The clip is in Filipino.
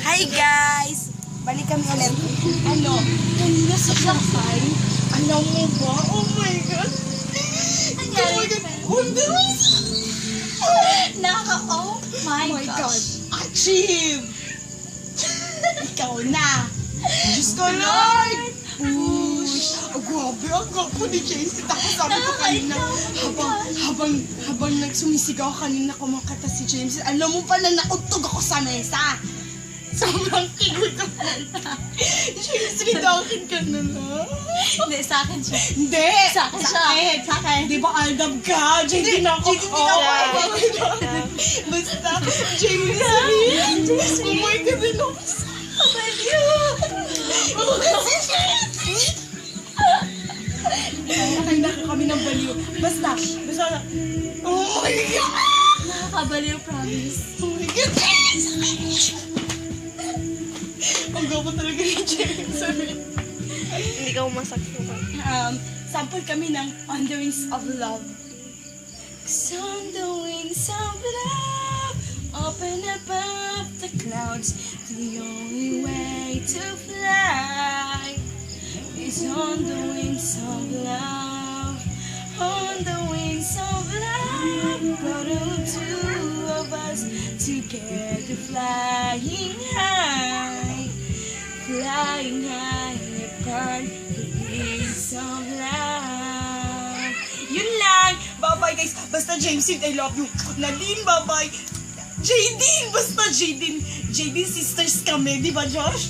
Hi guys! Balik kami ulit. Ano? Kanina sa Shopify, alam mo ba? Oh my God! Oh my God! Oh my gosh. Achieve! Ikaw na! Diyos ko, Lord! Push! Oh, grabe, ang gwapo ni Jason. Tapos sabi ko kanina, habang nagsumisigaw kanina kumakata si James, alam mo pala nautog ako sa mesa. Sobrang kigot ako. James, ridawin ka na lang. Hindi, sa akin siya. Hindi! Sa akin siya. Sa akin. Di ba aldab ka? JD na ako. Basta, James, oh my God, ano? Nakakain kami ng baliw. Basta, oh my God! Nakakabaliw, promise. Oh my God! Ang gabo talaga ni James. Hindi ka umasakit. Sample kami ng On the Wings of Love. So on the wings of love, open above the clouds. The only way to fly is on the wings of love. On the wings of love, brought the two of us together, flying high, flying high upon the wings of love. Yun lang! Bye-bye guys! Basta James, I love you! Nadine, bye-bye! Jaydeen! Basta Jaydeen! Jaydeen sisters kami, di ba Josh?